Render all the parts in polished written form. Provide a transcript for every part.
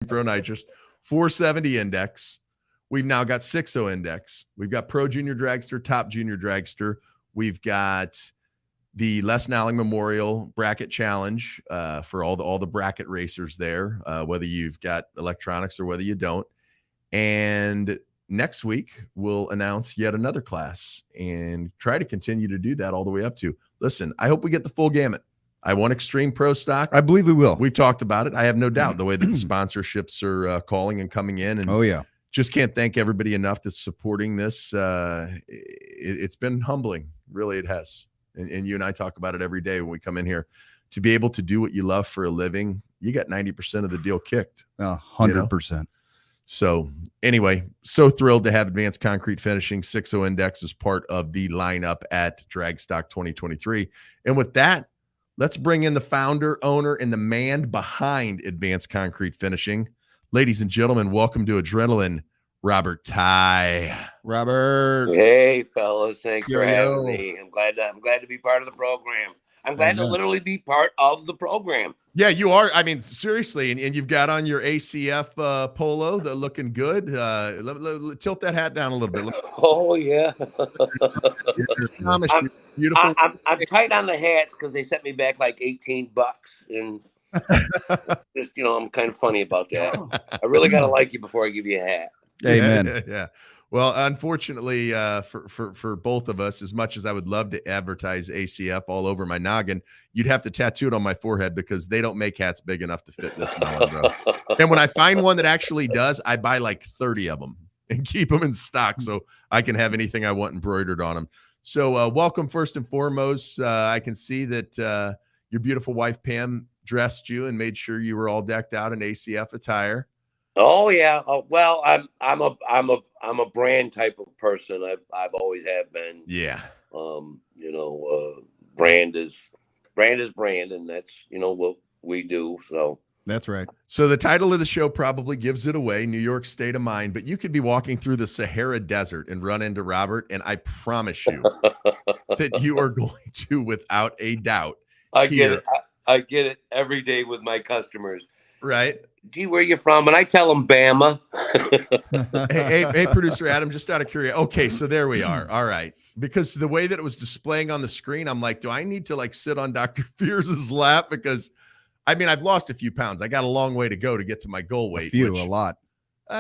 Pro Nitrous, 470 index. We've now got 6.0 index. We've got Pro Junior Dragster, Top Junior Dragster. We've got the Les Nowling Memorial Bracket Challenge for all the bracket racers there, whether you've got electronics or whether you don't. And next week, we'll announce yet another class and try to continue to do that all the way up to. Listen, I hope we get the full gamut. I want Extreme Pro Stock. I believe we will. We've talked about it. I have no doubt the way that the sponsorships are calling and coming in. And oh, yeah. Just can't thank everybody enough that's supporting this. It's been humbling. Really, it has. And you and I talk about it every day when we come in here. To be able to do what you love for a living, you got 90% of the deal kicked. 100%. You know? So anyway, so thrilled to have Advanced Concrete Finishing 6.0 Index as part of the lineup at Dragstock 2023. And with that, let's bring in the founder, owner, and the man behind Advanced Concrete Finishing. Ladies and gentlemen, welcome to Adrenaline, Robert Ty. Robert. Hey, fellas. Thanks for having me. I'm glad to be part of the program. I'm glad to literally be part of the program. Yeah, you are. I mean, seriously. And you've got on your ACF polo. They're looking good. Tilt that hat down a little bit. Oh, yeah. Beautiful. I'm tight on the hats because they sent me back like $18. And just, I'm kind of funny about that. I really got to like you before I give you a hat. Amen. Yeah. Well, unfortunately, for both of us, as much as I would love to advertise ACF all over my noggin, you'd have to tattoo it on my forehead because they don't make hats big enough to fit this melon, bro. And when I find one that actually does, I buy like 30 of them and keep them in stock so I can have anything I want embroidered on them. So welcome first and foremost. I can see that your beautiful wife, Pam, dressed you and made sure you were all decked out in ACF attire. Oh yeah. Well, I'm a brand type of person. I've always have been. Yeah. Brand is brand, and that's what we do. So that's right. So the title of the show probably gives it away, New York State of Mind, but you could be walking through the Sahara Desert and run into Robert, and I promise you that you are going to, without a doubt. I get it. I get it every day with my customers. Right. Gee, where you from? And I tell them Bama. hey, producer Adam, just out of curiosity. Okay, so there we are. All right. Because the way that it was displaying on the screen, I'm like, do I need to sit on Dr. Fears's lap? Because I've lost a few pounds. I got a long way to go to get to my goal weight. A lot.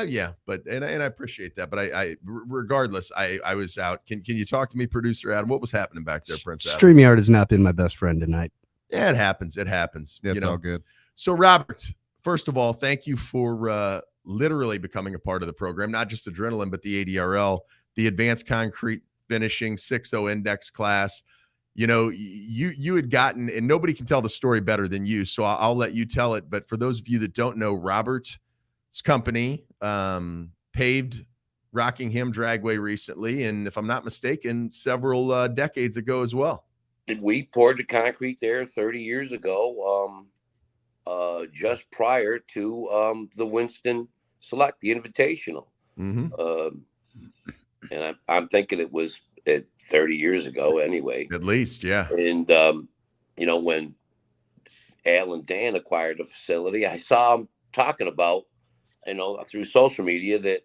Yeah, but and I appreciate that. But I regardless, I was out. Can you talk to me, producer Adam? What was happening back there, Prince Adam? StreamYard has not been my best friend tonight. Yeah, it happens. It's all good. So, Robert, first of all, thank you for literally becoming a part of the program, not just Adrenaline, but the ADRL, the Advanced Concrete Finishing 6.0 Index class. You had gotten, and nobody can tell the story better than you, so I'll let you tell it. But for those of you that don't know, Robert's company paved Rockingham Dragway recently, and if I'm not mistaken, several decades ago as well. We poured the concrete there 30 years ago. Just prior to the Winston Select, the Invitational. Mm-hmm. And I'm thinking it was 30 years ago anyway. At least, yeah. And, when Al and Dan acquired the facility, I saw them talking about, through social media that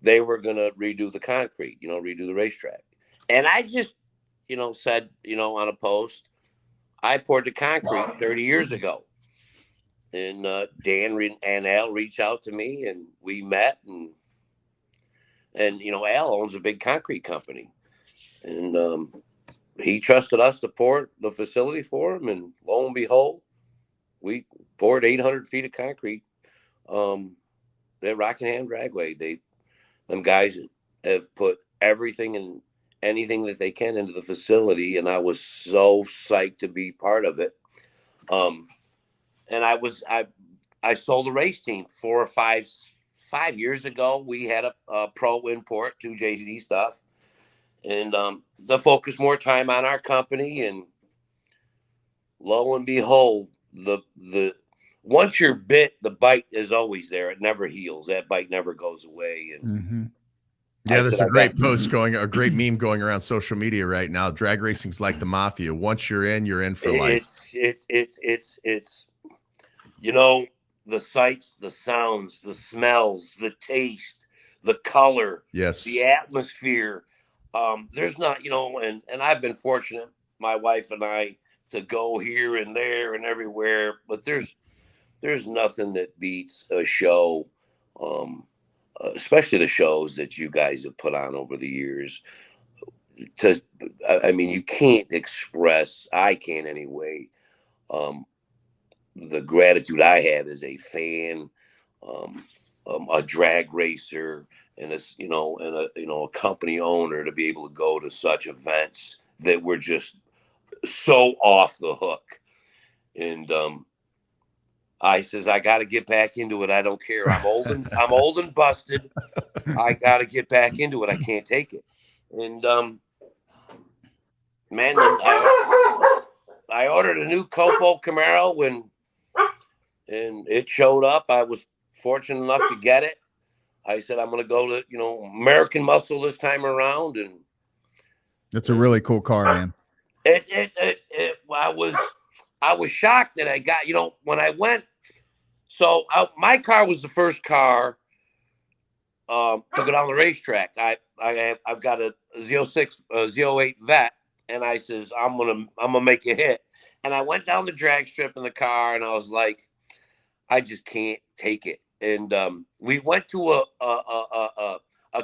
they were going to redo the concrete, redo the racetrack. And I just, said, on a post, I poured the concrete 30 years ago. And Dan and Al reached out to me, and we met, and Al owns a big concrete company, and he trusted us to pour the facility for him, and lo and behold, we poured 800 feet of concrete at Rockingham Dragway. Them guys have put everything and anything that they can into the facility, and I was so psyched to be part of it. And I sold a race team 4 or 5 years ago. We had a pro import 2JZ stuff, and to focus more time on our company. And lo and behold, the once you're bit, the bite is always there. It never heals. That bite never goes away. And yeah, there's a great a great meme going around social media right now. Drag racing's like the mafia. Once you're in for life. It's the sights, the sounds, the smells, the taste, the color, yes, the atmosphere. There's not, and I've been fortunate, my wife and I, to go here and there and everywhere, but there's nothing that beats a show, especially the shows that you guys have put on over the years. I mean, you can't express, I can't anyway, the gratitude I have as a fan, a drag racer, and a company owner, to be able to go to such events that were just so off the hook. And I says, I got to get back into it. I don't care. I'm old and busted. I got to get back into it. I can't take it. And man, I ordered a new Copo Camaro and it showed up. I was fortunate enough to get it. I said, I'm going to go to, American Muscle this time around. And it's a really cool car, man. I was shocked that I got, when I went. So my car was the first car to go down the racetrack. I've got a Z08 Vet, and I says, I'm gonna make a hit. And I went down the drag strip in the car, and I was like, I just can't take it. And we went to a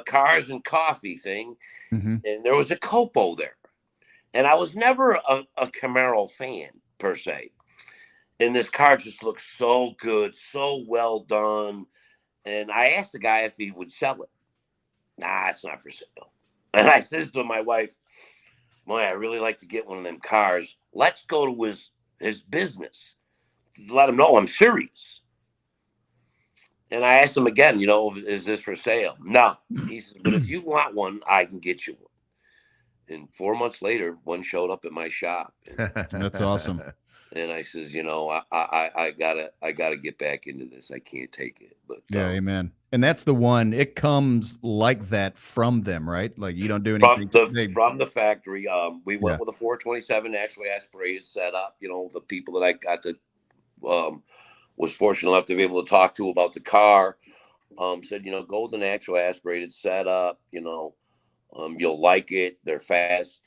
cars and coffee thing, and there was a Copo there. And I was never a Camaro fan per se. And this car just looked so good, so well done. And I asked the guy if he would sell it. Nah, it's not for sale. And I says to my wife, boy, I really like to get one of them cars. Let's go to his business. Let him know I'm serious. And I asked him again, is this for sale? No. He says, but if you want one, I can get you one. And 4 months later, one showed up at my shop. That's awesome. And I says, I gotta get back into this. I can't take it. But yeah, amen. And that's the one. It comes like that from them, right? Like you don't do anything from the factory. We went with a 427 naturally aspirated setup. The people that I got to was fortunate enough to be able to talk to about the car said, go with the natural aspirated setup. You'll like it. They're fast.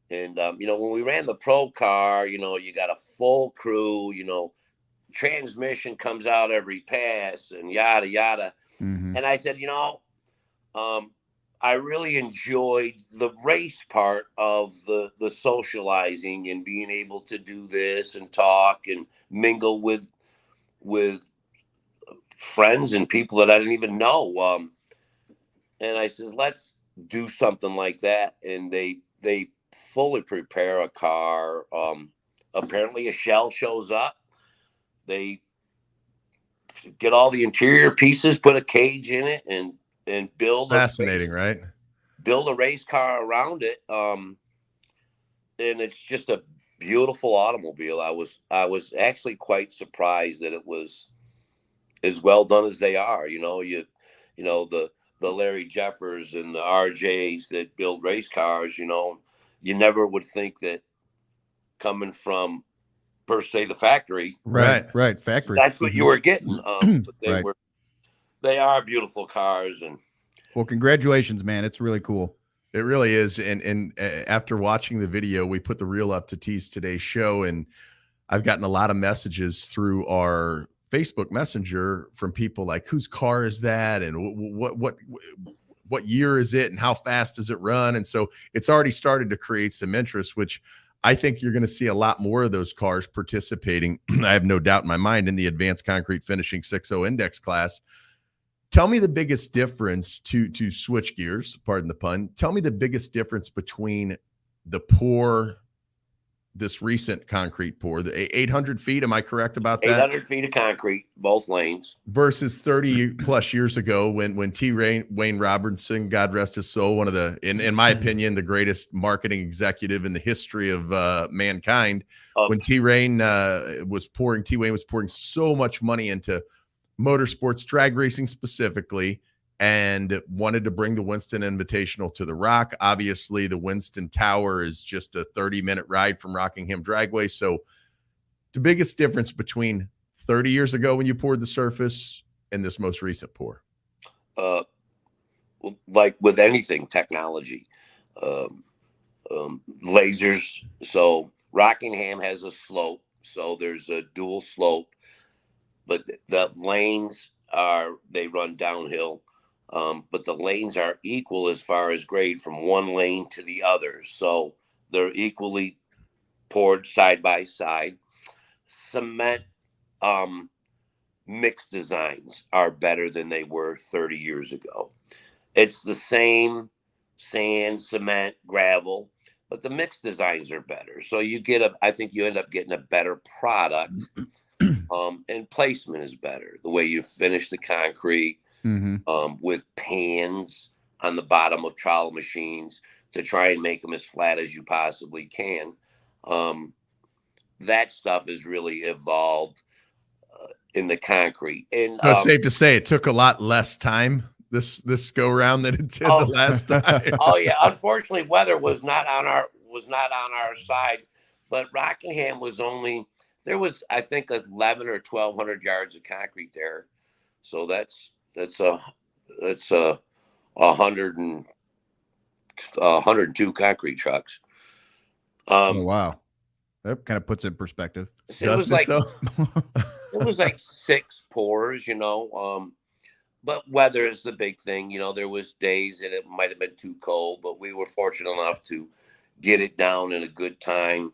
And, when we ran the pro car, you got a full crew, transmission comes out every pass and yada, yada. Mm-hmm. And I said, I really enjoyed the race part of the socializing and being able to do this and talk and mingle with friends and people that I didn't even know. And I said, let's do something like that. And they fully prepare a car. Apparently a shell shows up. They get all the interior pieces, put a cage in it, and build right? Build a race car around it. And it's just a beautiful automobile. I was actually quite surprised that it was as well done as they are. The Larry Jeffers and the RJs that build race cars, you never would think that coming from per se the factory. Right. Factory. That's what you were getting. But they are beautiful cars. And well, congratulations, man. It's really cool. It really is. And after watching the video, we put the reel up to tease today's show, and I've gotten a lot of messages through our Facebook Messenger from people like, whose car is that? And what year is it? And how fast does it run? And so it's already started to create some interest, which I think you're going to see a lot more of those cars participating. I have no doubt in my mind in the advanced concrete finishing 6.0 index class. Tell me the biggest difference to switch gears, pardon the pun. Tell me the biggest difference between the pour, this recent concrete pour, the 800 feet. Am I correct about that? 800 feet of concrete, both lanes. Versus 30 plus years ago when T. Wayne Robertson, God rest his soul, one of the, in my opinion, the greatest marketing executive in the history of mankind. When T. Wayne was pouring so much money into motorsports, drag racing specifically, and wanted to bring the Winston Invitational to the Rock. Obviously, the Winston Tower is just a 30-minute ride from Rockingham Dragway. So the biggest difference between 30 years ago when you poured the surface and this most recent pour? Like with anything, technology, lasers. So Rockingham has a slope, so there's a dual slope, but the lanes they run downhill. But the lanes are equal as far as grade from one lane to the other. So they're equally poured side by side. Cement mixed designs are better than they were 30 years ago. It's the same sand, cement, gravel, but the mixed designs are better. So I think you end up getting a better product. And placement is better. The way you finish the concrete, with pans on the bottom of trowel machines to try and make them as flat as you possibly can. That stuff has really evolved in the concrete. And it's safe to say it took a lot less time this go around than it did the last time. Oh yeah, unfortunately, weather was not on our side, but Rockingham there was I think 11 or 1,200 yards of concrete there, so that's 102 concrete trucks. Oh, wow, that kind of puts it in perspective. It was like it was like 6 pours, but weather is the big thing. There was days that it might have been too cold, but we were fortunate enough to get it down in a good time.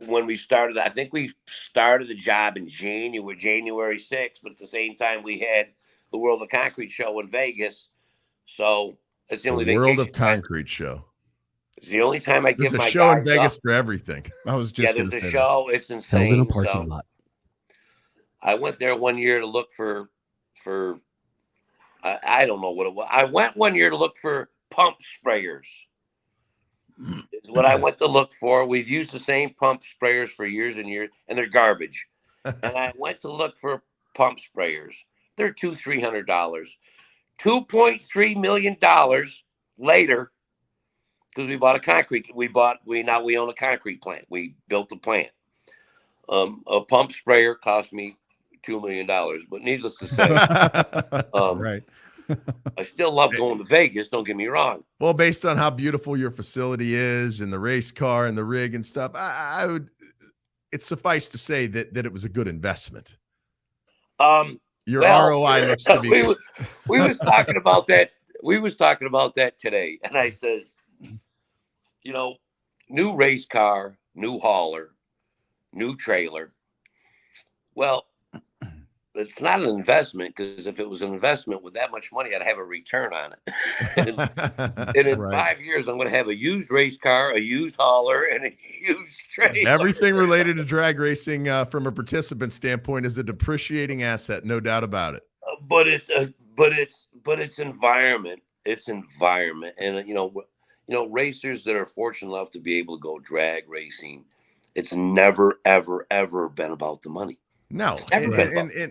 When we started, I think we started the job in January 6th, but at the same time we had the World of Concrete show in Vegas. So it's the only World of Concrete show. It's the only time I give my show in Vegas for everything. I was just there's a show. It's insane. Held in a parking lot. I went there one year to look for I don't know what it was. I went one year to look for pump sprayers. Is what I went to look for. We've used the same pump sprayers for years and years, and they're garbage. And I went to look for pump sprayers. They're $200-300. $2.3 million later, because we bought a concrete. We own a concrete plant. We built a plant. A pump sprayer cost me $2 million, but needless to say, right. I still love going to Vegas. Don't get me wrong. Well, based on how beautiful your facility is and the race car and the rig and stuff, I would. It's suffice to say that it was a good investment. Your ROI looks to be. We was talking about that. We was talking about that today, and I says, new race car, new hauler, new trailer. Well, it's not an investment, because if it was an investment with that much money, I'd have a return on it. and in 5 years, I'm going to have a used race car, a used hauler, and a used trailer. Everything related to drag racing from a participant standpoint is a depreciating asset, no doubt about it. But it's environment. It's environment, and racers that are fortunate enough to be able to go drag racing, it's never, ever, ever been about the money. No, and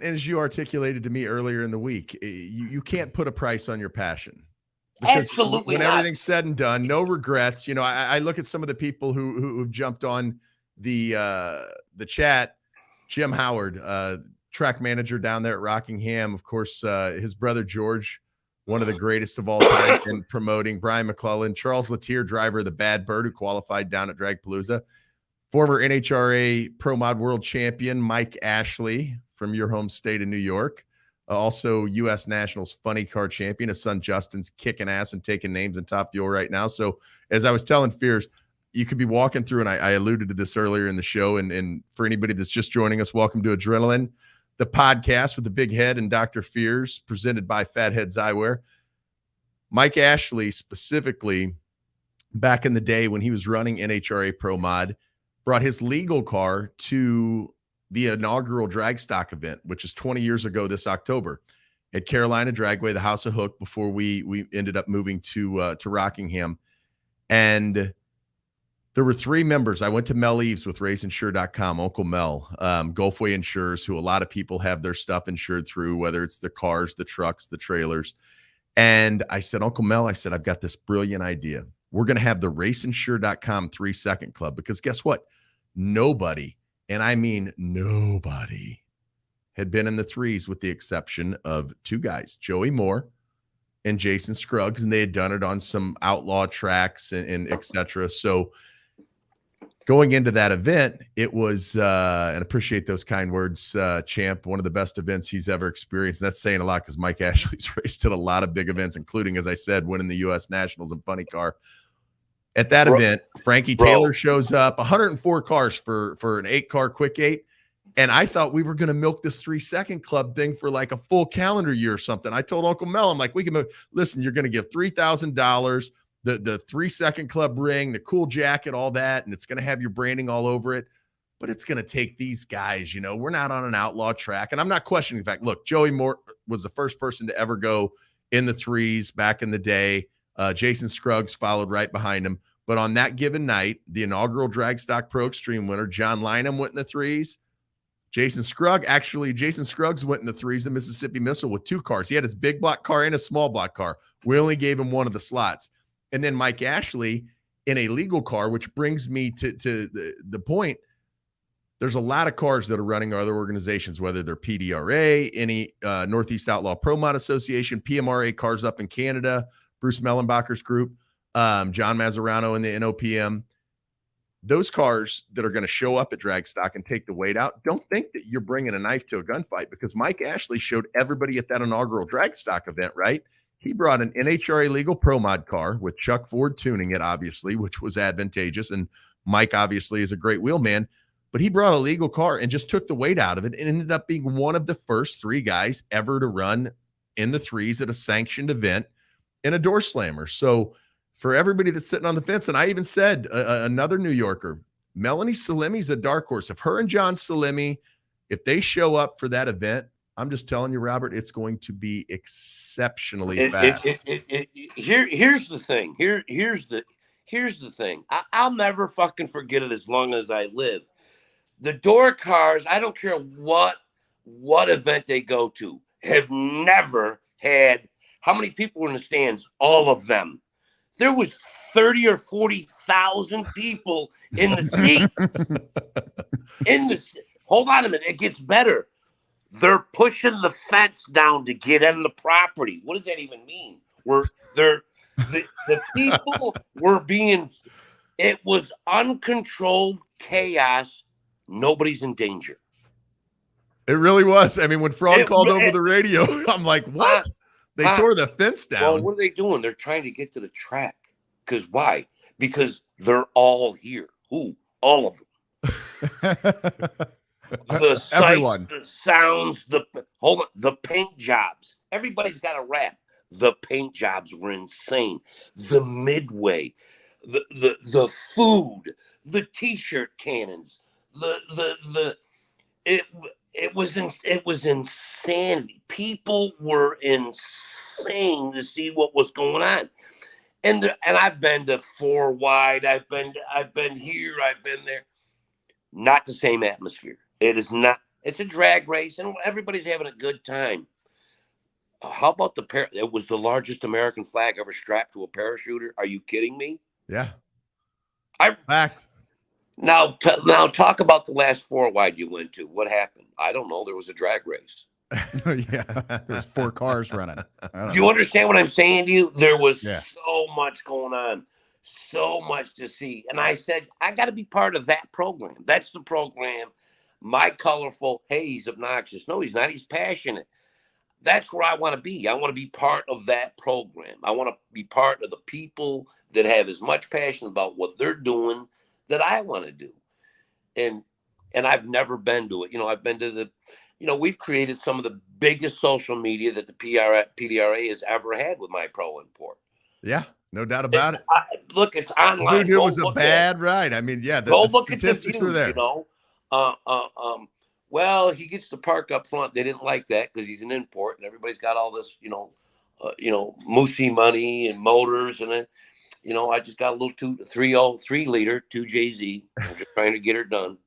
as you articulated to me earlier in the week, you can't put a price on your passion. Absolutely when not. Everything's said and done, no regrets. I look at some of the people who've jumped on the chat. Jim Howard, track manager down there at Rockingham, of course, his brother George, one of the greatest of all time in promoting. Brian McClellan, Charles Latier, driver of the Bad Bird, who qualified down at Dragpalooza. Former NHRA Pro Mod World Champion Mike Ashley from your home state of New York. Also U.S. Nationals Funny Car Champion. His son Justin's kicking ass and taking names in Top Fuel right now. So as I was telling Fears, you could be walking through, and I alluded to this earlier in the show, and for anybody that's just joining us, welcome to Adrenaline, the podcast with the Big Head and Dr. Fears, presented by Fatheads Eyewear. Mike Ashley specifically, back in the day when he was running NHRA Pro Mod, brought his legal car to the inaugural drag stock event, which is 20 years ago this October at Carolina Dragway, the House of Hook, before we ended up moving to Rockingham. And there were 3 members. I went to Mel Eves with RaceInsure.com, Uncle Mel, Gulfway Insurers, who a lot of people have their stuff insured through, whether it's the cars, the trucks, the trailers. And I said, Uncle Mel, I've got this brilliant idea. We're going to have the RaceInsure.com 3-second club, because guess what? Nobody And I mean, nobody had been in the threes with the exception of two guys, Joey Moore and Jason Scruggs, and they had done it on some outlaw tracks and et cetera. So going into that event, it was, and appreciate those kind words, Champ, one of the best events he's ever experienced. And that's saying a lot because Mike Ashley's raced at a lot of big events, including, as I said, winning the U.S. Nationals in Funny Car. At that event, Frankie Taylor shows up, 104 cars for an 8-car quick 8. And I thought we were going to milk this 3-second club thing for like a full calendar year or something. I told Uncle Mel, I'm like, we can listen, you're going to give $3,000, the 3-second club ring, the cool jacket, all that. And it's going to have your branding all over it, but it's going to take these guys, we're not on an outlaw track. And I'm not questioning the fact, look, Joey Moore was the first person to ever go in the threes back in the day. Jason Scruggs followed right behind him. But on that given night, the inaugural Drag Stock Pro Extreme winner, John Lynham, went in the threes. Jason Scruggs went in the threes in Mississippi Missile with 2 cars. He had his big block car and a small block car. We only gave him one of the slots. And then Mike Ashley in a legal car, which brings me to the point. There's a lot of cars that are running other organizations, whether they're PDRA, any Northeast Outlaw Pro Mod Association, PMRA cars up in Canada, Bruce Mellenbacher's group, John Mazzarano in the NOPM. Those cars that are going to show up at drag stock and take the weight out, don't think that you're bringing a knife to a gunfight, because Mike Ashley showed everybody at that inaugural drag stock event, right? He brought an NHRA legal Pro Mod car with Chuck Ford tuning it, obviously, which was advantageous. And Mike obviously is a great wheelman, but he brought a legal car and just took the weight out of it and ended up being one of the first 3 guys ever to run in the threes at a sanctioned event in a door slammer. So for everybody that's sitting on the fence, and I even said another New Yorker, Melanie Salemi's a dark horse. If her and John Salemi, if they show up for that event, I'm just telling you, Robert, it's going to be exceptionally fast. Here's the thing. Here's the thing. I'll never fucking forget it as long as I live. The door cars, I don't care what event they go to, have never had, how many people were in the stands? All of them. There was 30 or 40,000 people in the seats. Hold on a minute. It gets better. They're pushing the fence down to get in the property. What does that even mean? The people were being, it was uncontrolled chaos. Nobody's in danger. It really was. I mean, when Frog called over the radio, I'm like, what? They tore the fence down. Well, what are they doing? They're trying to get to the track. Because why? Because they're all here. Who? All of them. The sights, everyone. The sounds, the paint jobs. Everybody's got a rap. The paint jobs were insane. The midway, the food, the t-shirt cannons, it was insanity. People were insane to see what was going on. And I've been to 4 Wide. I've been here. I've been there. Not the same atmosphere. It is not. It's a drag race, and everybody's having a good time. How about it was the largest American flag ever strapped to a parachuter. Are you kidding me? Yeah. Fact. Now talk about the last 4 Wide you went to. What happened? I don't know. There was a drag race. Yeah, there's 4 cars running. Do you understand what I'm saying to you? There was so much going on, so much to see. And I said, I got to be part of that program. That's the program. My colorful, hey, he's obnoxious. No, he's not. He's passionate. That's where I want to be. I want to be part of that program. I want to be part of the people that have as much passion about what they're doing that I want to do. And I've never been to it. I've been to we've created some of the biggest social media that the PDRA has ever had with My Pro Import. Yeah, no doubt about it. Look, it's online. It was a bad ride. I mean, yeah, the statistics are there. Well, he gets to park up front. They didn't like that because he's an import, and everybody's got all this, Moosey money and motors, and I just got a little 3 liter 2JZ. I'm just trying to get her done.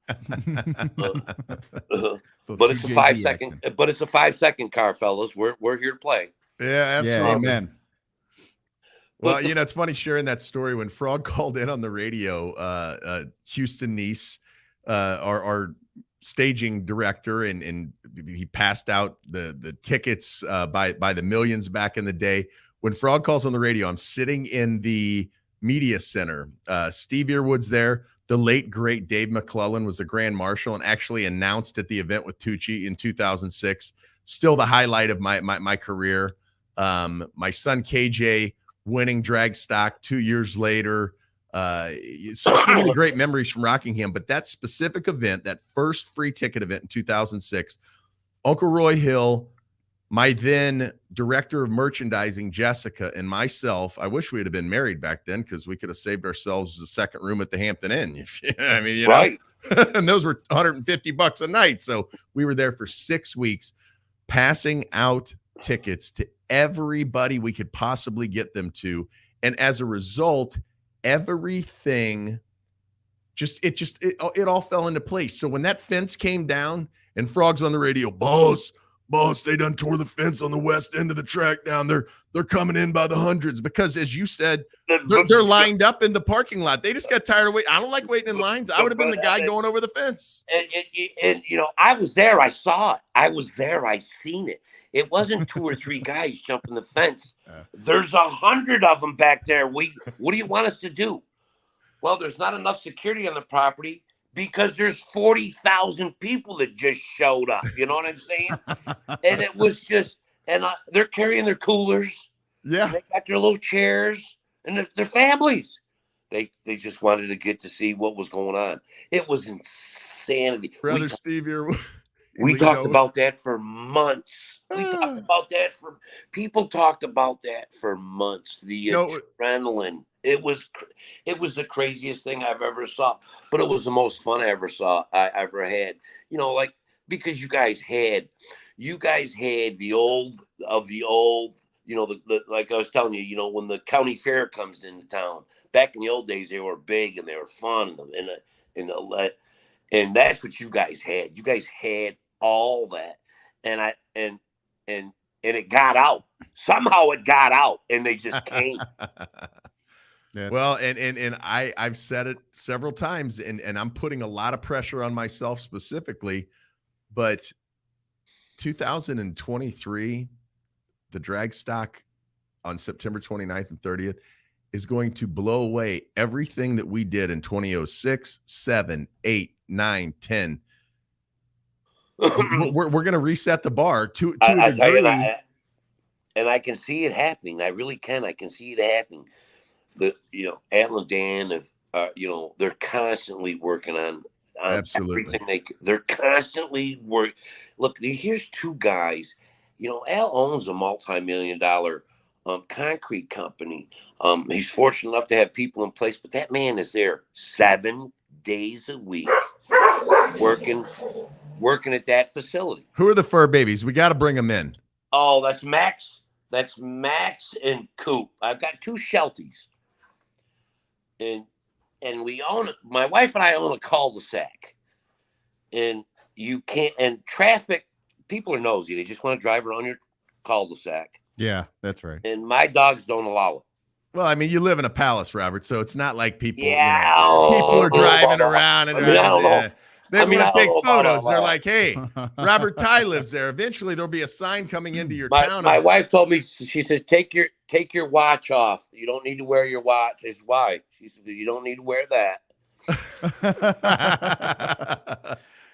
But it's a 5 second. Action. But it's a 5 second car, fellas. We're here to play. Yeah, absolutely. Yeah, amen. Well, it's funny sharing that story when Frog called in on the radio. Houston Nice our staging director, and he passed out the tickets by the millions back in the day. When Frog calls on the radio, I'm sitting in the media center. Steve Earwood's there. The late great Dave McClellan was the grand marshal and actually announced at the event with Tucci in 2006. Still the highlight of my career. My son KJ winning drag stock 2 years later. So many great memories from Rockingham, but that specific event, that first free ticket event in 2006, Uncle Roy Hill, my then director of merchandising, Jessica, and myself, I wish we would have been married back then because we could have saved ourselves a second room at the Hampton Inn. I mean, you know, Right. and those were $150 a night. So we were there for 6 weeks, passing out tickets to everybody we could possibly get them to. And as a result, everything it all fell into place. So when that fence came down and Frog's on the radio, boss, they done tore the fence on the west end of the track down. They're coming in by the hundreds because, as you said, they're lined up in the parking lot. They just got tired of waiting. I don't like waiting in lines. I would have been the guy going over the fence. And you know, I was there. I saw it. I was there. I seen it. It wasn't 2 or 3 guys jumping the fence. There's 100 of them back there. What do you want us to do? Well, there's not enough security on the property because there's 40,000 people that just showed up. You know what I'm saying? And it was just, they're carrying their coolers. Yeah. They got their little chairs and their families. They just wanted to get to see what was going on. It was insanity. Brother Steve here. We talked about that for months. People talked about that for months. The adrenaline. It was the craziest thing I've ever saw, but it was the most fun I ever had. You know, like, because you guys had the old, you know, the like I was telling you, you know, when the county fair comes into town, back in the old days, they were big and they were fun and that's what you guys had. You guys had all that, and it got out. Somehow it got out, and they just came. Yeah. Well, and I've said it several times, and I'm putting a lot of pressure on myself specifically, but 2023, the drag stock on September 29th and 30th is going to blow away everything that we did in 2006, 7, 8, 9, 10. We're going to reset the bar to a degree. And I can see it happening. I really can. I can see it happening. Al and Dan they're constantly working on absolutely everything. They're constantly working. Look, here's 2 guys. You know, Al owns a multi-million-dollar concrete company. He's fortunate enough to have people in place, but that man is there 7 days a week working at that facility. Who are the fur babies? We got to bring them in. Oh, that's Max. That's Max and Coop. I've got 2 Shelties. And we own it. My wife and I own a cul-de-sac. And you can't, and traffic, people are nosy. They just want to drive around your cul-de-sac. Yeah, that's right. And my dogs don't allow it. Well, I mean, you live in a palace, Robert, so it's not like people, Yeah, people are driving around and I don't know. they want to take photos. That. They're like, hey, Robert Ty lives there. Eventually there'll be a sign coming into your town. My wife told me, she says, take your watch off. You don't need to wear your watch. I said, why? She said, you don't need to wear that.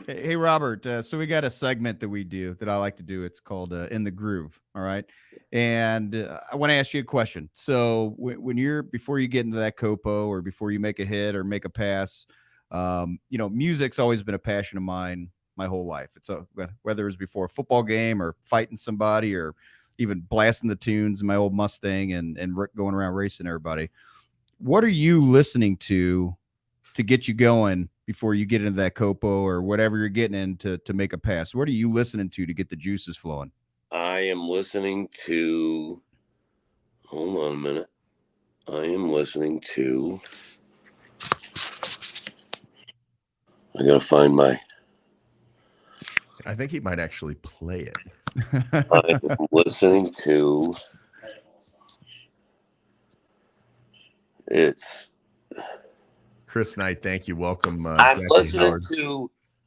Hey, Robert. So we got a segment that we do that I like to do. It's called In the Groove. All right. And I want to ask you a question. So when before you get into that copo or before you make a hit or make a pass, music's always been a passion of mine my whole life. It's whether it's before a football game or fighting somebody or even blasting the tunes in my old Mustang and going around racing everybody. What are you listening to get you going before you get into that copo or whatever you're getting into to make a pass? What are you listening to get the juices flowing? I am listening to, hold on a minute. I am listening to, I got to find I think he might actually play it. I'm listening to, Chris Knight, thank you. Welcome. I'm Jackie listening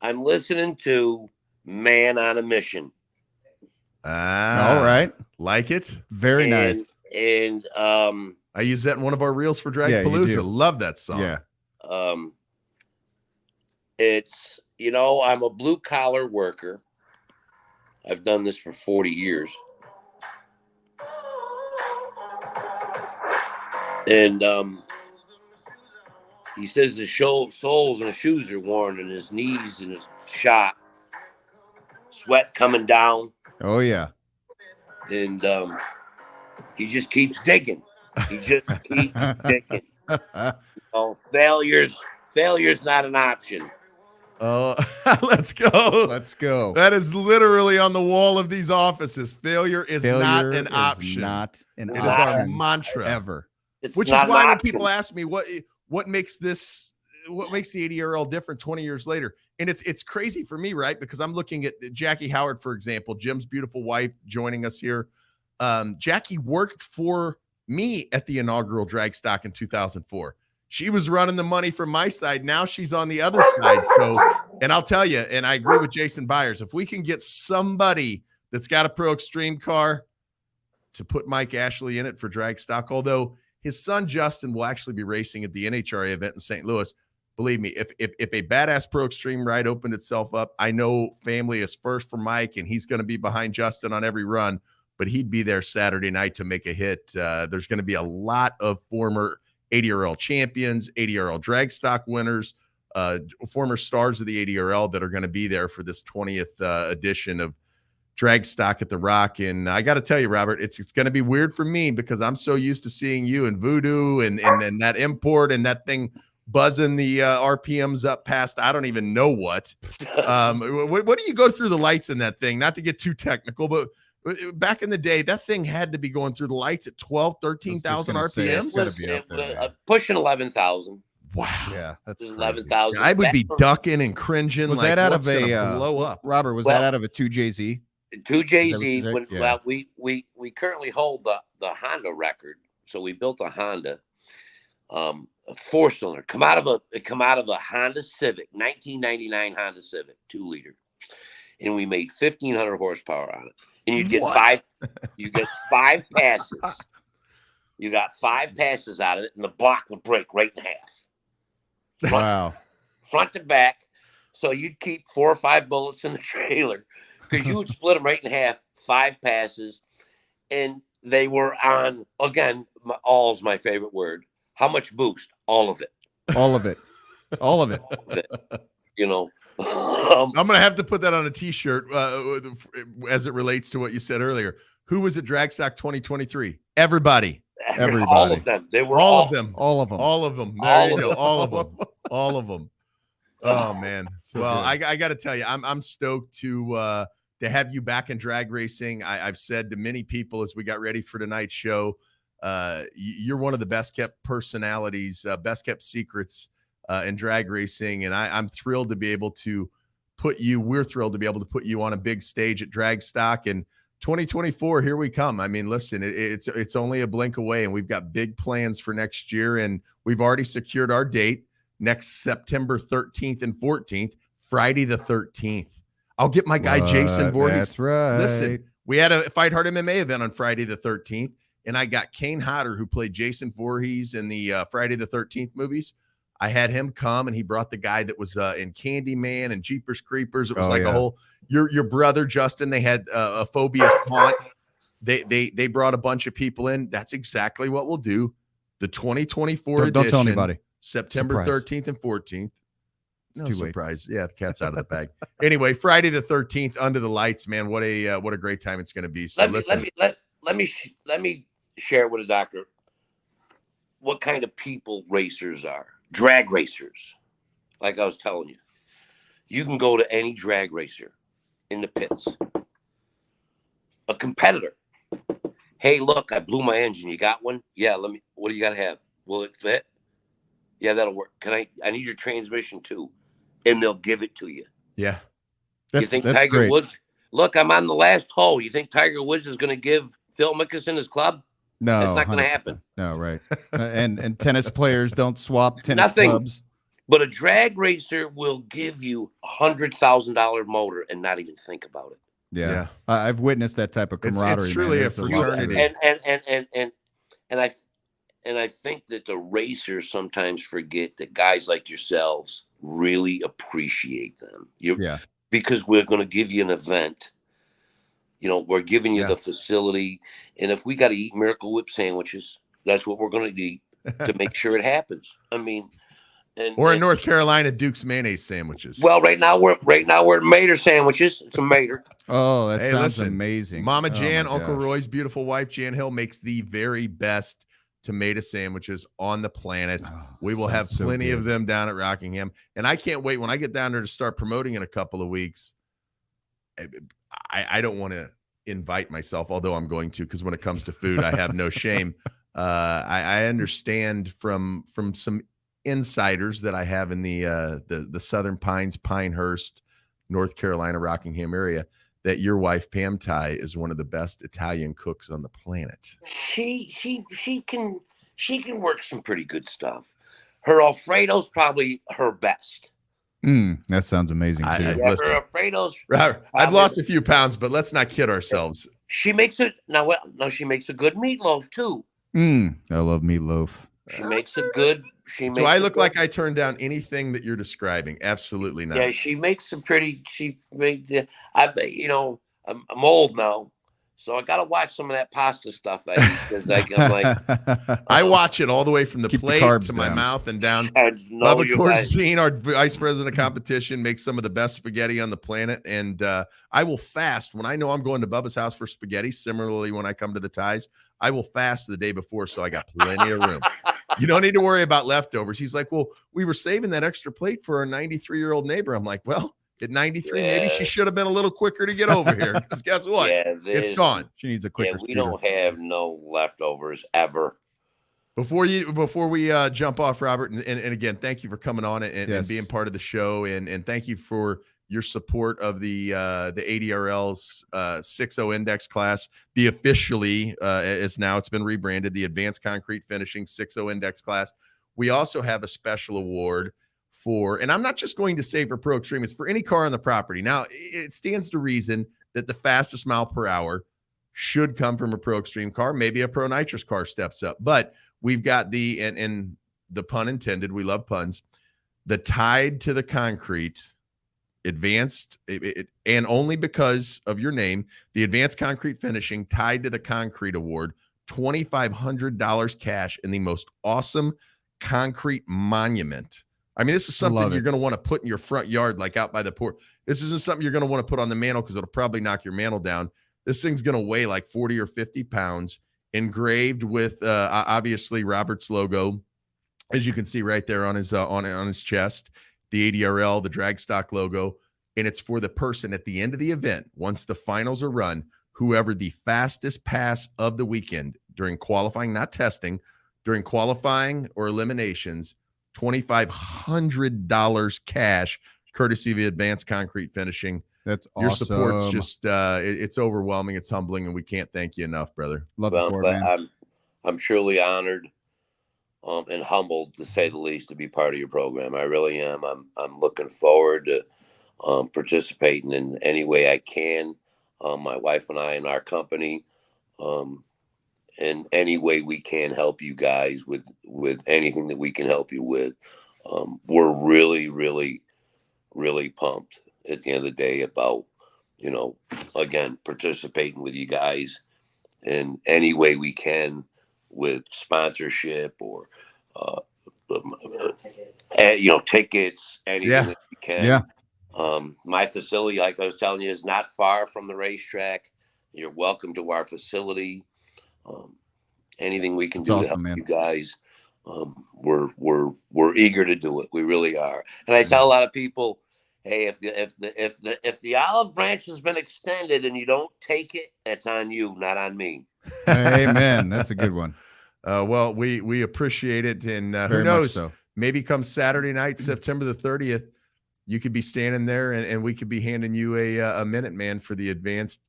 Howard. to Man on a Mission. All right. Like it? Very And- nice. And I use that in one of our reels for Yeah, you Dragpalooza. do. Love that song. Yeah. it's, I'm a blue collar worker. I've done this for 40 years. And he says the soles and the shoes are worn and his knees and his shot, sweat coming down. Oh yeah. And he just keeps digging. He just keeps digging. Failure's not an option. Oh, let's go. Let's go. That is literally on the wall of these offices. Failure is not an option. Not an It is our option mantra. ever. It's Which is not an why when option. people ask me what makes the 80RL different 20 years later, and it's crazy for me, right? Because I'm looking at Jackie Howard, for example, Jim's beautiful wife joining us here. Jackie worked for me at the inaugural drag stock in 2004. She was running the money from my side. Now she's on the other side. So, and I'll tell you, and I agree with Jason Byers, if we can get somebody that's got a Pro Extreme car to put Mike Ashley in it for drag stock, although his son Justin will actually be racing at the NHRA event in St. Louis. Believe me, if a badass Pro Extreme ride opened itself up, I know family is first for Mike, and he's going to be behind Justin on every run, but he'd be there Saturday night to make a hit. There's going to be a lot of former 80RL champions, 80RL drag stock winners, former stars of the 80RL that are going to be there for this 20th edition of drag stock at the Rock. And I got to tell you, Robert, it's going to be weird for me because I'm so used to seeing you in Voodoo and that import and that thing buzzing the RPMs up past I don't even know what. What do you go through the lights in that thing? Not to get too technical, but back in the day, that thing had to be going through the lights at 12, 13,000 RPMs. It's gotta be up there, man. Pushing 11,000. Wow. Yeah, that's There's crazy. 11,000. I would be That's ducking and cringing. Was like, that out what's of gonna blow up? Robert, was Well- that out of a 2JZ? Two Is JZ. that- When yeah. well, we currently hold the Honda record, so we built a Honda, a 4-cylinder. Come out of a Honda Civic, 1999 Honda Civic, 2-liter, and we made 1,500 horsepower on it. And you get What? 5. You get 5 passes. You got 5 passes out of it, and the block would break right in half, Wow. front to back. So you'd keep 4 or 5 bullets in the trailer because you would split them right in half, 5 passes, and they were on, again, all's my favorite word. How much boost? All of it. All of it. All of it. I'm going to have to put that on a t-shirt as it relates to what you said earlier. Who was at Dragstock 2023? Everybody. Everybody. All of them. They were All of them. All of them. All of them. There All you of go. them. All of them. All of them. Oh man. So Well, good. I got to tell you, I'm stoked to have you back in drag racing. I've said to many people as we got ready for tonight's show, you're one of the best kept personalities, best kept secrets in drag racing, and I'm thrilled to be able to we're thrilled to be able to put you on a big stage at Dragstock. And 2024, here we come. I mean, listen, it's only a blink away, and we've got big plans for next year, and we've already secured our date next September 13th and 14th, Friday the 13th. I'll get my guy Jason Voorhees. That's right. Listen, we had a Fight Hard MMA event on Friday the 13th, and I got Kane Hodder, who played Jason Voorhees in the Friday the 13th movies. I had him come, and he brought the guy that was in Candyman and Jeepers Creepers. It was Oh, like yeah. a whole your brother Justin. They had a Phobia's Haunt. They brought a bunch of people in. That's exactly what we'll do. The 2024 Don't tell edition, anybody. September Surprise. 13th and 14th. No too late. surprise. Yeah, the cat's out of the bag. Anyway, Friday the 13th, under the lights, man. What a great time it's going to be. So let me share with a doctor what kind of people racers are. Drag racers. Like I was telling you. You can go to any drag racer in the pits. A competitor. Hey, look, I blew my engine. You got one? Yeah, what do you gotta have? Will it fit? Yeah, that'll work. I need your transmission too. And they'll give it to you. yeah. You think That's Tiger great. Woods? Look, I'm on the last hole. You think Tiger Woods is going to give Phil Mickelson his club? No, That's not going to 100%. happen. No, right. And tennis players don't swap tennis Nothing. clubs. But a drag racer will give you $100,000 motor and not even think about it. Yeah. I've witnessed that type of camaraderie. It's truly man. a There's lot to fraternity. it. And I think that the racers sometimes forget that guys like yourselves really appreciate them. Because we're going to give you an event. You know, we're giving you the facility. And if we got to eat Miracle Whip sandwiches, that's what we're going to eat to make sure it happens. I mean, in North Carolina, Duke's mayonnaise sandwiches. Well, right now we're at Mater sandwiches. It's a Mater. Oh, that sounds amazing. Mama Jan, Uncle Roy's beautiful wife, Jan Hill, makes the very best tomato sandwiches on the planet. We will have plenty of them down at Rockingham. And I can't wait when I get down there to start promoting in a couple of weeks. I don't want to invite myself, although I'm going to, because when it comes to food, I have no shame. I understand from some insiders that I have in the Southern Pines, Pinehurst, North Carolina, Rockingham area, that your wife Pam Ty is one of the best Italian cooks on the planet. She can work some pretty good stuff. Her Alfredo's probably her best. That sounds amazing too. Her Alfredo's. I've lost a few pounds, but let's not kid ourselves. She makes it now. She makes a good meatloaf too. I love meatloaf. She makes a good. Do I look like I turned down anything that you're describing? Absolutely not. Yeah, she makes some pretty. She made the. I'm old now, so I got to watch some of that pasta stuff I eat because I'm like. I watch it all the way from the plate to my down. mouth and down. Bubba Corzine, our vice president of competition, makes some of the best spaghetti on the planet, and I will fast when I know I'm going to Bubba's house for spaghetti. Similarly, when I come to the Ties, I will fast the day before, so I got plenty of room. You don't need to worry about leftovers. He's like, well, we were saving that extra plate for our 93-year-old neighbor. I'm like, well, at 93, maybe she should have been a little quicker to get over here. Because guess what? It's gone. She needs a quicker. We don't have no leftovers ever. Before we jump off, Robert, and again, thank you for coming on and being part of the show, and thank you for your support of the ADRL's 6.0 index class. The officially is now, it's been rebranded, the Advanced Concrete Finishing 6.0 index class. We also have a special award for, and I'm not just going to say for Pro Extreme, it's for any car on the property. Now, it stands to reason that the fastest mile per hour should come from a Pro Extreme car. Maybe a Pro Nitrous car steps up, but we've got and the pun intended, we love puns, the Tied to the Concrete Advanced, and only because of your name, the Advanced Concrete Finishing Tied to the Concrete Award, $2,500 cash in the most awesome concrete monument. I mean, this is something you're going to want to put in your front yard, like out by the porch. This isn't something you're going to want to put on the mantle because it'll probably knock your mantle down. This thing's going to weigh like 40 or 50 pounds, engraved with obviously Robert's logo, as you can see right there on his on his chest, the ADRL, the drag stock logo, and it's for the person at the end of the event, once the finals are run, whoever the fastest pass of the weekend during qualifying, not testing, during qualifying or eliminations, $2,500 cash, courtesy of the Advanced Concrete Finishing. That's awesome. Your support's just it's overwhelming, it's humbling, and we can't thank you enough, brother. Love it for it, man. I'm truly honored and humbled, to say the least, to be part of your program. I really am. I'm looking forward to participating in any way I can. My wife and I and our company, in any way we can help you guys with anything that we can help you with. We're really, really, really pumped at the end of the day about, again, participating with you guys in any way we can with sponsorship or, tickets, anything that we can. Yeah. My facility, like I was telling you, is not far from the racetrack. You're welcome to our facility. Anything we can do to help you guys, we're eager to do it. We really are. And I tell a lot of people, hey, if the olive branch has been extended and you don't take it, that's on you, not on me. Amen. That's a good one. Well, we appreciate it, and who knows? So. Maybe come Saturday night, September the 30th, you could be standing there, and we could be handing you a Minuteman for the Advanced,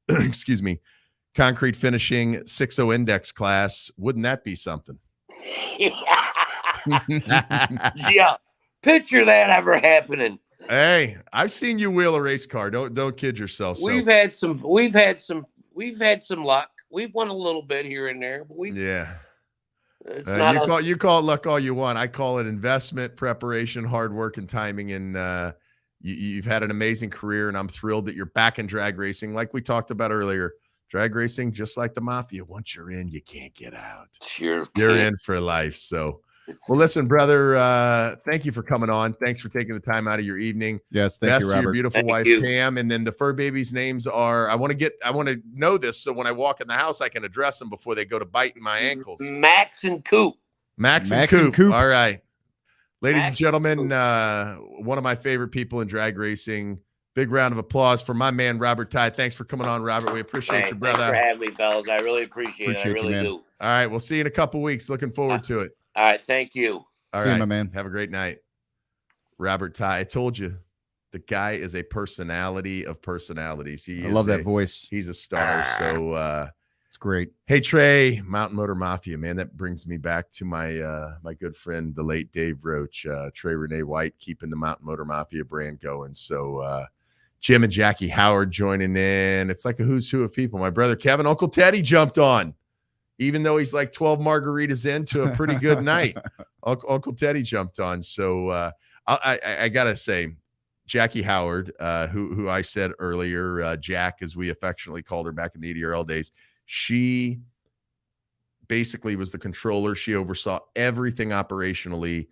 Concrete Finishing 6.0 index class. Wouldn't that be something? Yeah. Picture that ever happening. Hey, I've seen you wheel a race car. Don't kid yourself. So We've had some luck. We've won a little bit here and there, but yeah. it's not You call it luck all you want. I call it investment, preparation, hard work, and timing. And you've had an amazing career, and I'm thrilled that you're back in drag racing. Like we talked about earlier, drag racing, just like the mafia, once you're in, you can't get out. Sure, You're in for life. So, well, listen, brother, thank you for coming on. Thanks for taking the time out of your evening. Yes, thank Best you, to your Robert. beautiful Thank wife, you. Pam. And then the fur babies' names are, I want to know this so when I walk in the house, I can address them before they go to biting my ankles. Max and Coop. Max and Coop. All right. Ladies and gentlemen, one of my favorite people in drag racing. Big round of applause for my man, Robert Tye. Thanks for coming on, Robert. We appreciate you, brother. Thanks for having me, fellas. I really appreciate it. I really do. All right. We'll see you in a couple weeks. Looking forward to it. All right. Thank you. All See right, you, my man. Have a great night. Robert Tye. I told you, the guy is a personality of personalities. I love that voice. He's a star. So It's great. hey, Trey, Mountain Motor Mafia, man. That brings me back to my my good friend, the late Dave Roach, Trey Renee White, keeping the Mountain Motor Mafia brand going. So Jim and Jackie Howard joining in. It's like a who's who of people. My brother Kevin, Uncle Teddy jumped on, even though he's like 12 margaritas into a pretty good night. Uncle Teddy jumped on. So I gotta say, Jackie Howard, who I said earlier, Jack, as we affectionately called her back in the ADRL days, she basically was the controller. She oversaw everything operationally,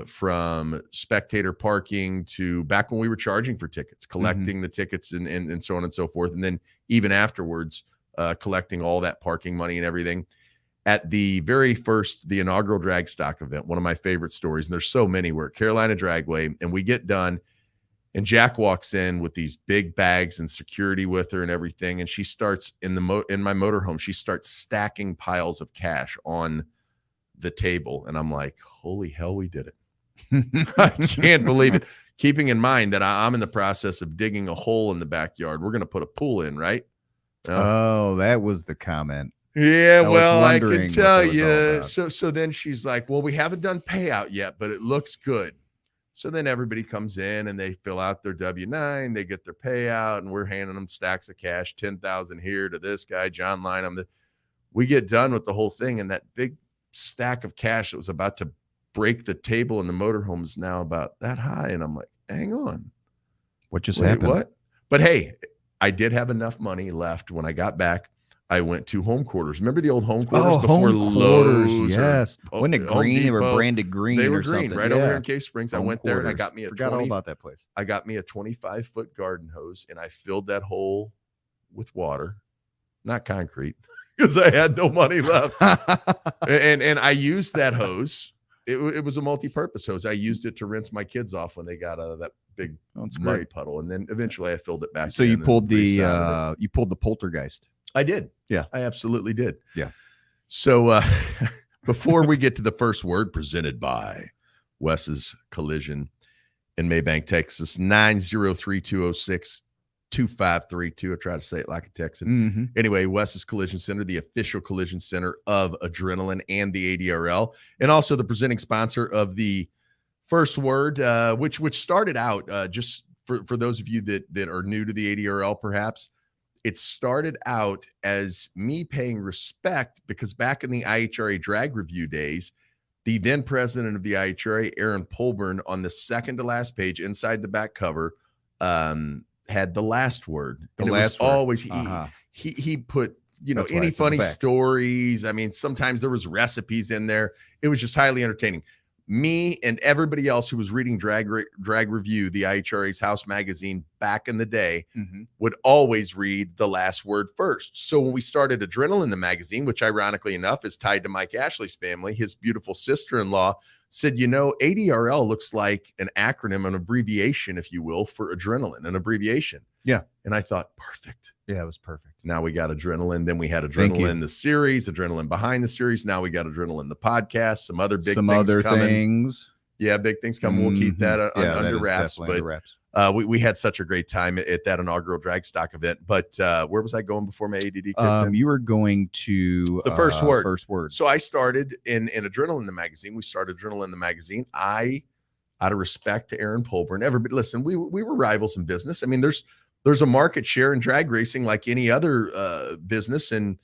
from spectator parking to back when we were charging for tickets, collecting the tickets and so on and so forth. And then even afterwards, collecting all that parking money and everything. At the very first, the inaugural drag stock event, one of my favorite stories, and there's so many, we're at Carolina Dragway, and we get done, and Jack walks in with these big bags and security with her and everything, and she starts in my motorhome, she starts stacking piles of cash on the table, and I'm like, holy hell, we did it. I can't believe it. Keeping in mind that I'm in the process of digging a hole in the backyard. We're going to put a pool in, right? Oh, that was the comment. Yeah, well, I wondering can what tell that was all you. about. So then she's like, well, we haven't done payout yet, but it looks good. So then everybody comes in and they fill out their W-9, they get their payout, and we're handing them stacks of cash, 10,000 here to this guy, John Lynham. We get done with the whole thing, and that big stack of cash that was about to break the table in the motorhome is now about that high. And I'm like, hang on. What just Wait, happened? what? But hey, I did have enough money left when I got back. I went to home quarters. Remember the old home quarters before home Lowe's? quarters, yes. Wasn't it Home green? They were Depot? branded green. They were or green, something. right over here in Cave Springs. I Home went there and I quarters. got me a Forgot all about that place. I got me a 25-foot garden hose, and I filled that hole with water, not concrete, because I had no money left. and I used that hose. It was a multi-purpose hose. I used it to rinse my kids off when they got out of that big That's mud great. puddle, and then eventually I filled it back. So in you and pulled the resettled it. poltergeist. I did. Yeah. I absolutely did. Yeah. So before we get to the first word, presented by Wes's Collision in Maybank, Texas, 903-206-2532. I try to say it like a Texan. Anyway, Wes's Collision Center, the official collision center of Adrenaline and the ADRL, and also the presenting sponsor of the first word, which started out, just for those of you that are new to the ADRL, perhaps, it started out as me paying respect because back in the IHRA drag review days, the then president of the IHRA, Aaron Polburn, on the second to last page inside the back cover, had the last word. The And it last was word. always he put, That's why any it's in the funny back. stories. I mean, sometimes there was recipes in there. It was just highly entertaining. Me and everybody else who was reading Drag Review, the IHRA's house magazine back in the day, would always read the last word first. So when we started Adrenaline, the magazine, which ironically enough is tied to Mike Ashley's family, his beautiful sister-in-law said, ADRL looks like an acronym, an abbreviation, if you will, for adrenaline, an abbreviation. Yeah. And I thought, perfect. Yeah, it was perfect. Now we got Adrenaline. Then we had Thank you. Adrenaline, the series, Adrenaline behind the series. Now we got Adrenaline, the podcast, some other big Some things other coming. things. Yeah, big things coming. We'll keep that Yeah, under is wraps. definitely under But wraps. we had such a great time at that inaugural drag stock event. But where was I going before my ADD kicked in? You were going to The first word. First word. So I started in Adrenaline, the magazine. We started Adrenaline, the magazine. I out of respect to Aaron Polburn. Everybody, listen, we were rivals in business. I mean, there's a market share in drag racing like any other business, and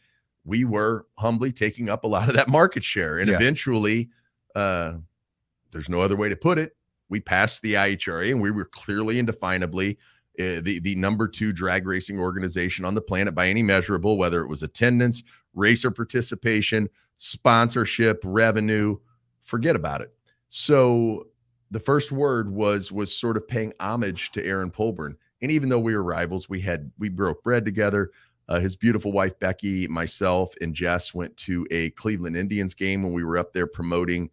we were humbly taking up a lot of that market share. And eventually, there's no other way to put it, we passed the IHRA, and we were clearly and definably the number 2 drag racing organization on the planet by any measurable, whether it was attendance, racer participation, sponsorship, revenue, forget about it. So the first word was sort of paying homage to Aaron Polburn. And even though we were rivals, we broke bread together. His beautiful wife, Becky, myself, and Jess went to a Cleveland Indians game when we were up there promoting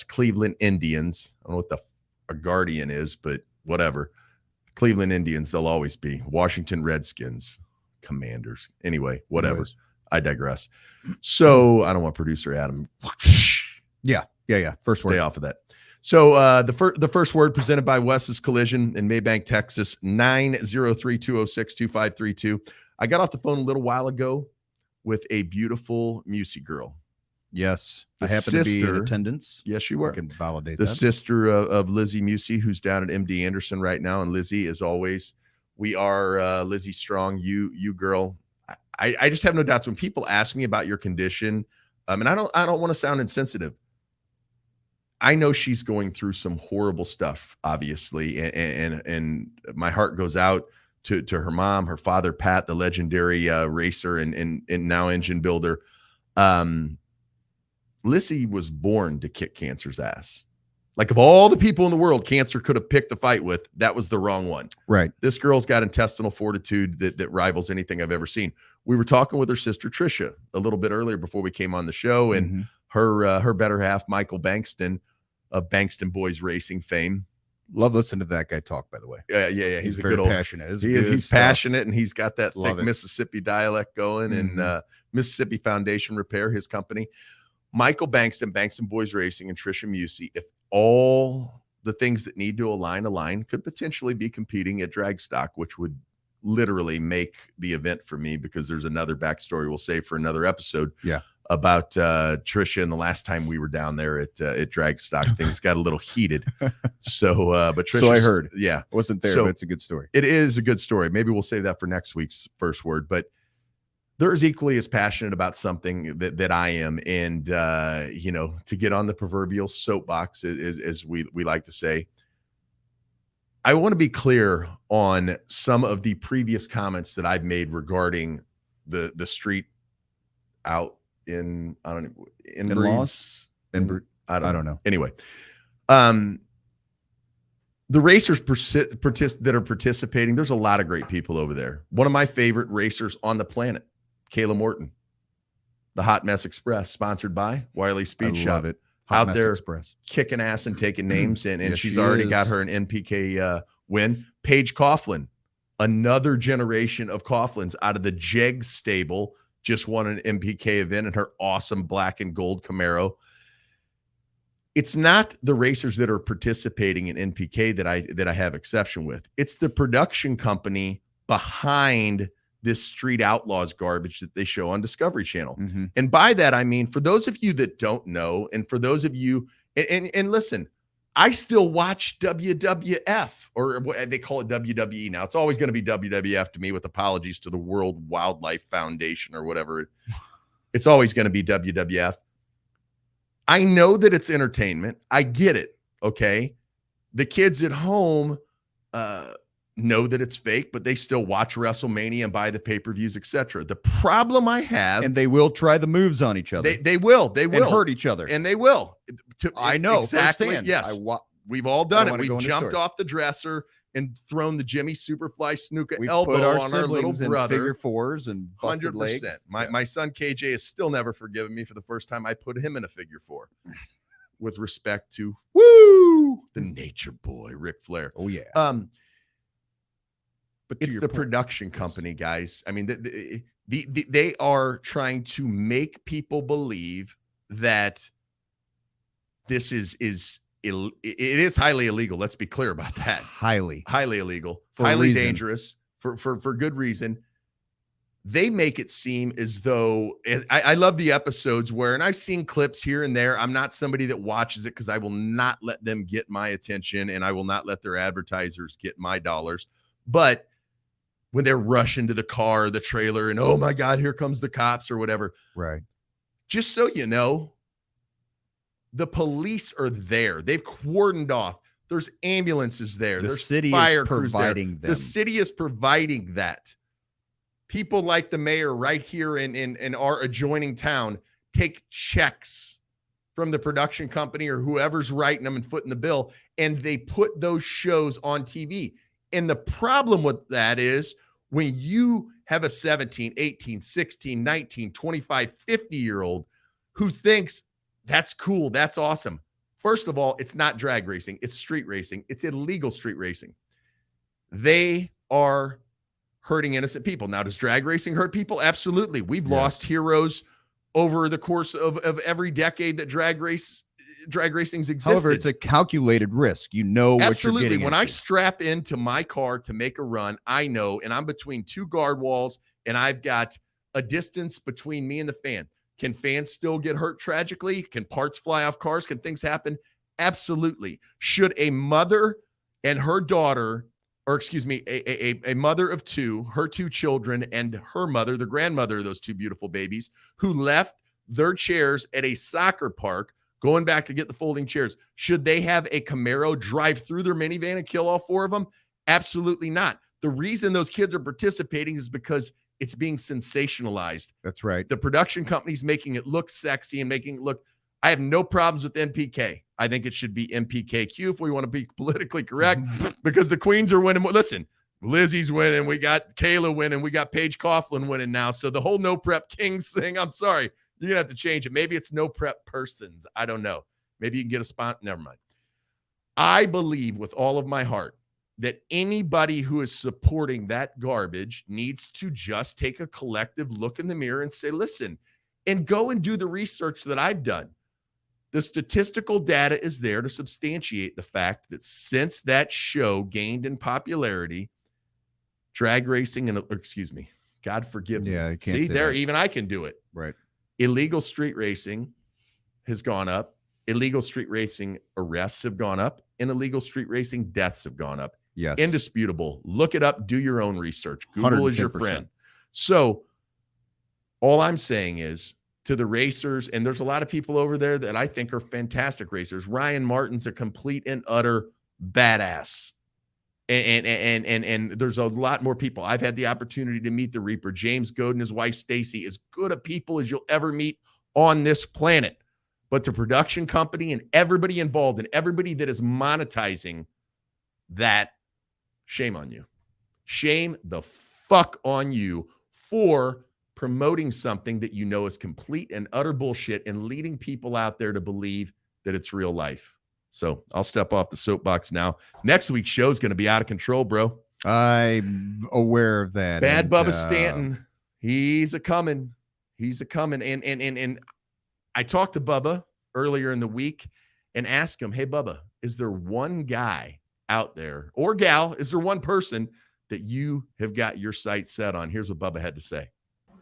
Cleveland Indians. I don't know what a Guardian is, but whatever. Cleveland Indians, they'll always be. Washington Redskins, Commanders. Anyway, whatever. Anyways. I digress. So I don't want producer Adam. Yeah. First Stay word. off of that. So the first word presented by Wes's Collision in Maybank, Texas, 903-206-2532. I got off the phone a little while ago with a beautiful Musey girl. Yes. The I happen to be in sister- attendance. Yes, you I were. can validate The that. sister of Lizzie Musey, who's down at MD Anderson right now. And Lizzie, as always, we are Lizzie Strong. You girl. I just have no doubts when people ask me about your condition. And I don't want to sound insensitive. I know she's going through some horrible stuff, obviously, and my heart goes out to her mom, her father, Pat, the legendary racer and now engine builder. Lizzie was born to kick cancer's ass. Like, of all the people in the world cancer could have picked a fight with, that was the wrong one. Right. This girl's got intestinal fortitude that rivals anything I've ever seen. We were talking with her sister, Trisha, a little bit earlier before we came on the show, and her better half, Michael Bankston, of Bankston Boys Racing fame. Love listening to that guy talk, by the way. Yeah. He's a very good old passionate. It's He is. good He's stuff. passionate, and he's got that Love thick it. Mississippi dialect going. And Mississippi Foundation Repair, his company. Michael Bankston, Bankston Boys Racing, and Trisha Musey. If all the things that need to align, could potentially be competing at Dragstock, which would literally make the event for me, because there's another backstory we'll save for another episode. Yeah. About Trisha and the last time we were down there at Dragstock, things got a little heated. So, but Trisha, So I heard. yeah, I wasn't there, So- but it's a good story. it is a good story. Maybe we'll save that for next week's first word, but they're as equally as passionate about something that I am. And, to get on the proverbial soapbox, as we like to say, I want to be clear on some of the previous comments that I've made regarding the street out in, I don't know, In-laws? I I don't know. Anyway, the racers that are participating, there's a lot of great people over there. One of my favorite racers on the planet, Kayla Morton, the Hot Mess Express, sponsored by Wiley Speed I Shop, love it. Out Mess there Express. kicking ass and taking names, and Yes, she's she already is. got her an NPK win. Paige Coughlin, another generation of Coughlins out of the Jegs stable, just won an NPK event in her awesome black and gold Camaro. It's not the racers that are participating in NPK that I have exception with. It's the production company behind this Street Outlaws garbage that they show on Discovery Channel. Mhm. And by that, I mean, for those of you that don't know, and for those of you, and listen, I still watch WWF, or what they call it WWE now. It's always going to be WWF to me, with apologies to the World Wildlife Foundation or whatever. It's always going to be WWF. I know that it's entertainment. I get it. Okay. The kids at home know that it's fake, but they still watch WrestleMania and buy the pay-per-views, etc. The problem I have, And they will try the moves on each other. they will and hurt each other. and they will. I know exactly. firsthand. Yes, we've all I done don't it. wanna We go into jumped story. off the dresser and thrown the Jimmy Superfly Snuka We elbow put our on our little siblings in brother. figure fours and busted 100%. legs. My son KJ has still never forgiven me for the first time I put him in a figure four. With respect to the nature boy, Ric Flair. Oh yeah. But to It's your the point, production company, guys. I mean, they are trying to make people believe that this is it is highly illegal. Let's be clear about that. highly. Highly illegal, For a highly reason. dangerous for good reason. they make it seem as though I love the episodes where, and I've seen clips here and there. I'm not somebody that watches it because I will not let them get my attention and I will not let their advertisers get my dollars. But when they're rushing to the car, the trailer, and oh my God, here comes the cops or whatever. Right. Just so you know, the police are there. They've cordoned off. There's ambulances there. The There's city fire is crews there. providing them. The city is providing that. People like the mayor right here in our adjoining town take checks from the production company or whoever's writing them and footing the bill, and they put those shows on TV. And the problem with that is when you have a 17, 18, 16, 19, 25, 50-year-old who thinks that's cool, that's awesome. First of all, it's not drag racing. It's street racing. It's illegal street racing. They are hurting innocent people. Now, does drag racing hurt people? Absolutely. We've lost heroes over the course of every decade that drag racing's existed. However, it's a calculated risk. You know what Absolutely. you're getting When I into. strap into my car to make a run, I know, and I'm between two guard walls, and I've got a distance between me and the fan. Can fans still get hurt tragically? Can parts fly off cars? Can things happen? Absolutely. Should a mother and her daughter, or excuse me, a mother of two, her two children, and her mother, the grandmother of those two beautiful babies, who left their chairs at a soccer park, going back to get the folding chairs, should they have a Camaro drive through their minivan and kill all four of them? Absolutely not. The reason those kids are participating is because it's being sensationalized. That's right. The production company's making it look sexy and making it look. I have no problems with NPK. I think it should be MPKQ if we want to be politically correct, because the queens are winning. Listen, Lizzie's winning. We got Kayla winning. We got Paige Coughlin winning now. So the whole no prep kings thing, I'm sorry, you're gonna have to change it. Maybe it's no prep persons. I don't know. Maybe you can get a spot. Never mind. I believe with all of my heart that anybody who is supporting that garbage needs to just take a collective look in the mirror and say, listen, and go and do the research that I've done. The statistical data is there to substantiate the fact that since that show gained in popularity, drag racing and, excuse me, God forgive me. Yeah, you can't see say there, that. even I can do it. Right. Illegal street racing has gone up. Illegal street racing arrests have gone up, and illegal street racing deaths have gone up. Yes. Indisputable. Look it up. Do your own research. Google is your 110%. friend. So all I'm saying is to the racers, and there's a lot of people over there that I think are fantastic racers. Ryan Martin's a complete and utter badass. And there's a lot more people. I've had the opportunity to meet the Reaper. James Godin, his wife Stacy, as good a people as you'll ever meet on this planet. But the production company and everybody involved and everybody that is monetizing that, shame on you. Shame the fuck on you for promoting something that you know is complete and utter bullshit and leading people out there to believe that it's real life. So I'll step off the soapbox now. Next week's show is going to be out of control, bro. I'm aware of that. Bad and, Bubba Stanton. He's a coming. He's a coming. And I talked to Bubba earlier in the week and asked him, hey, Bubba, is there one guy out there or gal? Is there one person that you have got your sights set on? Here's what Bubba had to say.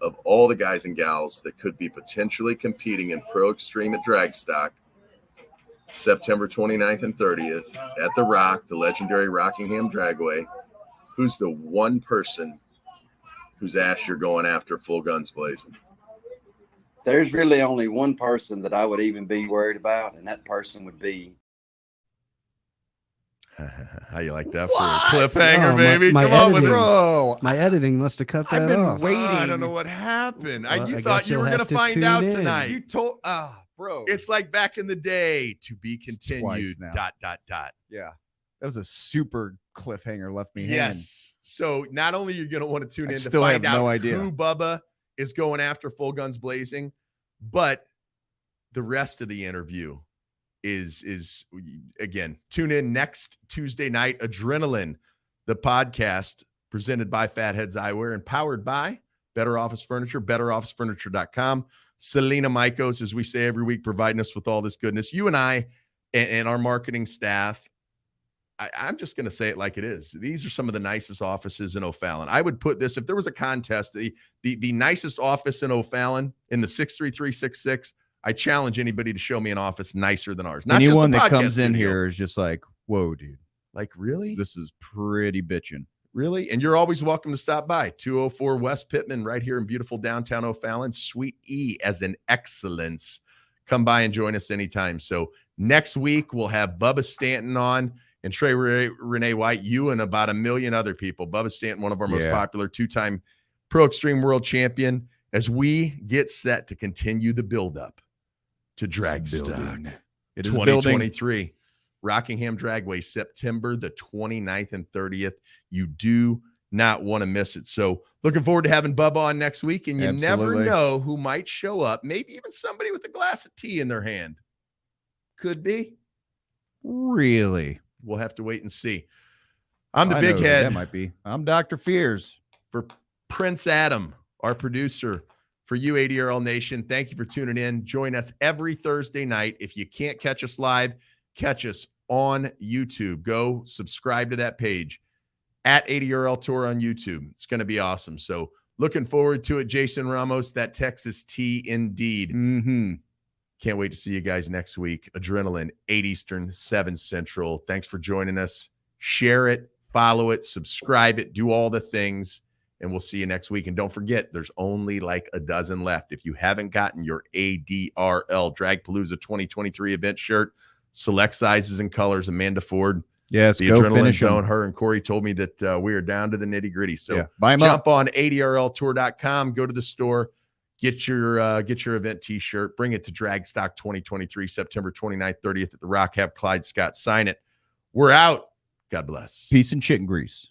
Of all the guys and gals that could be potentially competing in Pro Extreme at Dragstock, September 29th and 30th at The Rock, the legendary Rockingham Dragway, who's the one person whose ass you're going after full guns blazing? There's really only one person that I would even be worried about, and that person would be. How you like that for What? a cliffhanger, Oh, baby? my Come on with it. editing. Bro, My editing must have cut that I've been off. waiting. I don't know what happened. Well, You I thought guess you were you'll going have to to find tune out in. tonight. you told, bro. It's like back in the day, to be continued, Twice now. ... Yeah, that was a super cliffhanger. Left me hanging. Yes. So not only are you going to want to tune I in to still find have out no idea. who Bubba is going after full guns blazing, but the rest of the interview is again, tune in next Tuesday night. Adrenaline, the podcast presented by Fatheads Eyewear and powered by Better Office Furniture, betterofficefurniture.com. Selena Maikos, as we say every week, providing us with all this goodness. You and I and our marketing staff I'm just going to say it like it is. These are some of the nicest offices in O'Fallon. I would put this, if there was a contest, the nicest office in O'Fallon in the 63366, I challenge anybody to show me an office nicer than ours. Not Anyone just that the podcast comes in studio. here is just like, whoa, dude, Like, really? this is pretty bitchin'. Really? And you're always welcome to stop by. 204 West Pittman, right here in beautiful downtown O'Fallon. Suite E as in excellence. Come by and join us anytime. So next week, we'll have Bubba Stanton on and Trey Renee White, you and about 1 million other people. Bubba Stanton, one of our most Yeah. popular, 2-time Pro Extreme World Champion, as we get set to continue the buildup to Dragstock Building. It is building. 2023. Rockingham Dragway, September the 29th and 30th. You do not want to miss it. So looking forward to having Bubba on next week. And you never Absolutely. know who might show up. Maybe even somebody with a glass of tea in their hand. Could be. Really? We'll have to wait and see. I'm the I big know who head that might be. I'm Dr. Fears. for Prince Adam, our producer. For you, ADRL Nation, thank you for tuning in. Join us every Thursday night. If you can't catch us live, catch us on YouTube. Go subscribe to that page at ADRL Tour on YouTube. It's going to be awesome. So looking forward to it. Jason Ramos, that Texas tea indeed. Mm-hmm. Can't wait to see you guys next week. Adrenaline, 8 Eastern, 7 Central. Thanks for joining us. Share it, follow it, subscribe it, do all the things, and we'll see you next week. And don't forget, there's only like a dozen left. If you haven't gotten your ADRL Dragpalooza 2023 event shirt, select sizes and colors, Amanda Ford, Yes, the go Adrenaline finish Zone, them. her and Corey told me that we are down to the nitty gritty. So Yeah, buy them up. jump on ADRLtour.com, go to the store, get your event t-shirt, bring it to Dragstock 2023, September 29th, 30th at the Rock. Have Clyde Scott sign it. We're out. God bless. Peace and chicken grease.